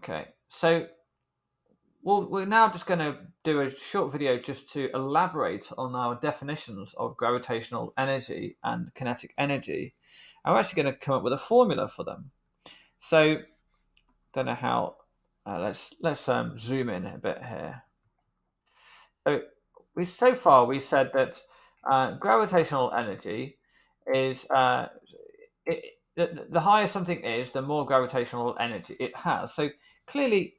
Okay, so we're now just going to do a short video just to elaborate on our definitions of gravitational energy and kinetic energy. I'm actually going to come up with a formula for them. So, don't know how. Let's zoom in a bit here. So far we said that gravitational energy is the higher something is, the more gravitational energy it has. So clearly,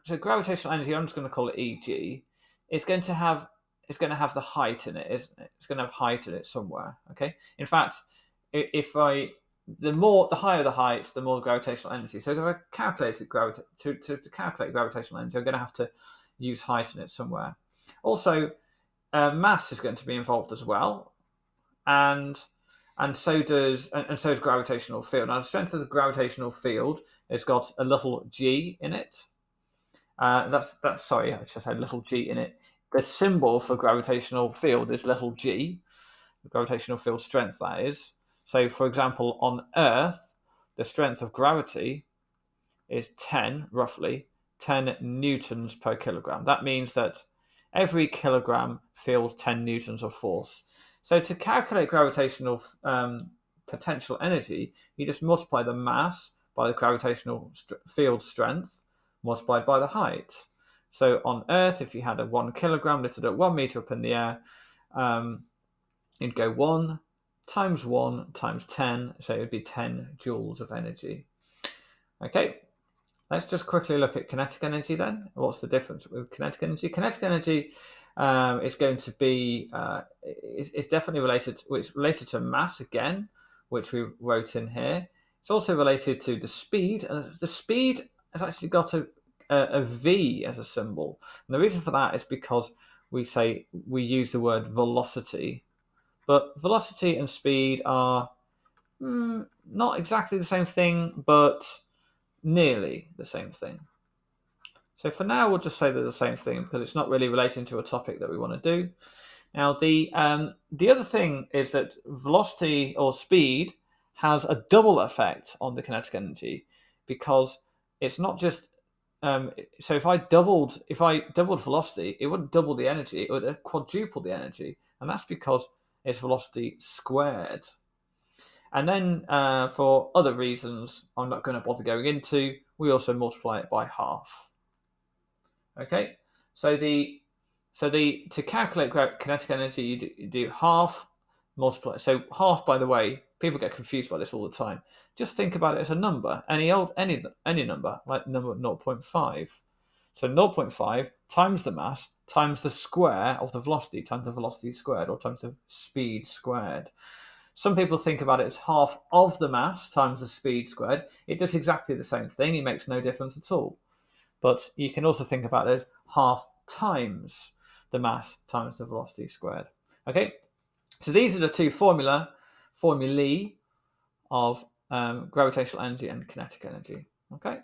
so gravitational energy, I'm just going to call it Eg. It's going to have the height in it, isn't it? It's going to have height in it somewhere. Okay. In fact, the higher the height, the more gravitational energy. So if I calculated to calculate gravitational energy, I'm going to have to use height in it somewhere. Also, mass is going to be involved as well, and so does gravitational field. Now, the strength of the gravitational field has got a little g in it. That's sorry, I just had little g in it. The symbol for gravitational field is little g. The gravitational field strength, that is. So, for example, on Earth, the strength of gravity is roughly 10 newtons per kilogram. That means that every kilogram feels 10 newtons of force. So to calculate gravitational potential energy, you just multiply the mass by the gravitational field strength multiplied by the height. So on Earth, if you had a 1 kilogram lifted at 1 meter up in the air, you'd go 1 times 10, so it would be 10 joules of energy. Okay, let's just quickly look at kinetic energy then. What's the difference with kinetic energy? Kinetic energy is going to be, it's definitely related to mass again, which we wrote in here. It's also related to the speed, and the speed has actually got a V as a symbol. And the reason for that is because we use the word velocity. But velocity and speed are not exactly the same thing, but nearly the same thing. So for now, we'll just say they're the same thing because it's not really relating to a topic that we want to do. Now, the other thing is that velocity or speed has a double effect on the kinetic energy, because it's not just so if I doubled velocity, it wouldn't double the energy; it would quadruple the energy, and that's because it's velocity squared. And then for other reasons I'm not going to bother going into, we also multiply it by half. Okay, so to calculate kinetic energy, you do half multiply. So half, by the way, people get confused by this all the time. Just think about it as a number, any number, like number 0.5. So 0.5 times the mass times the square of the velocity times the velocity squared, or times the speed squared. Some people think about it as half of the mass times the speed squared. It does exactly the same thing. It makes no difference at all. But you can also think about it as half times the mass times the velocity squared. Okay, so these are the two formulae of gravitational energy and kinetic energy. Okay.